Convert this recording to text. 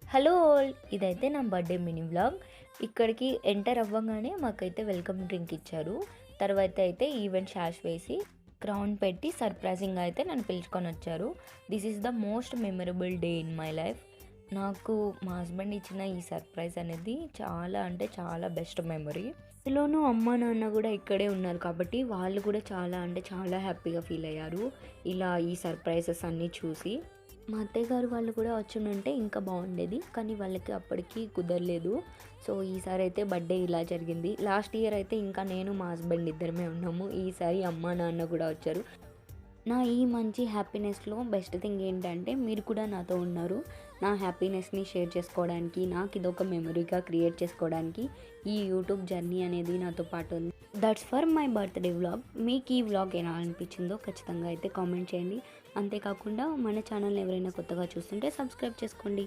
Hello all! ఇదైతే నా birthday mini vlog. ఇక్కడికి ఎంటర్ అవ్వంగానే మాకైతే వెల్కమ్ డ్రింక్ ఇచ్చారు. తర్వాత అయితే ఈవెంట్ షాష్ వేసి, క్రౌన్ పెట్టి సర్ప్రైజింగ్‌గా అయితే నన్ను పిలుచుకొనొచ్చారు. This is the most memorable day in my life. నాకు మా హస్బెండ్ ఇచ్చిన ఈ సర్ప్రైజ్ అనేది చాలా అంటే చాలా బెస్ట్ మెమరీ. అందులోనూ అమ్మ, నాన్న గూడా ఇక్కడే ఉన్నారు కాబట్టి వాళ్ళు కూడా చాలా అంటే చాలా హ్యాపీగా ఫీల్ అయ్యారు. ఇలా ఈ సర్ప్రైజెస్ అన్నీ చూసి. మా అత్తయ్య గారు వాళ్ళు కూడా వచ్చుండుంటే ఇంకా బాగుండేది. కానీ వాళ్ళకి అప్పటికి కుదరలేదు. సో, ఈసారి అయితే బర్త్‌డే ఇలా జరిగింది. లాస్ట్ ఇయర్ అయితే ఇంకా నేను మా హస్బెండ్ ఇద్దరమే ఉన్నాము. ఈసారి అమ్మ, నాన్న కూడా వచ్చారు. నా ఈ మంచి హ్యాపీనెస్‌లో బెస్ట్ థింగ్ ఏంటంటే మీరు కూడా నాతో ఉన్నారు. నా హ్యాపీనెస్‌ని షేర్ చేసుకోవడానికి, నాకు ఇదొక మెమరీగా క్రియేట్ చేసుకోవడానికి ఈ యూట్యూబ్ జర్నీ అనేది నాతో పాటు ఉంది. That's for my birthday vlog. మీకు ఈ వ్లాగ్ ఎలా అనిపించిందో ఖచ్చితంగా అయితే కామెంట్ చేయండి. అంతేకాకుండా మన ఛానల్‌ని ఎవరైనా కొత్తగా చూస్తుంటే సబ్స్క్రైబ్ చేసుకోండి.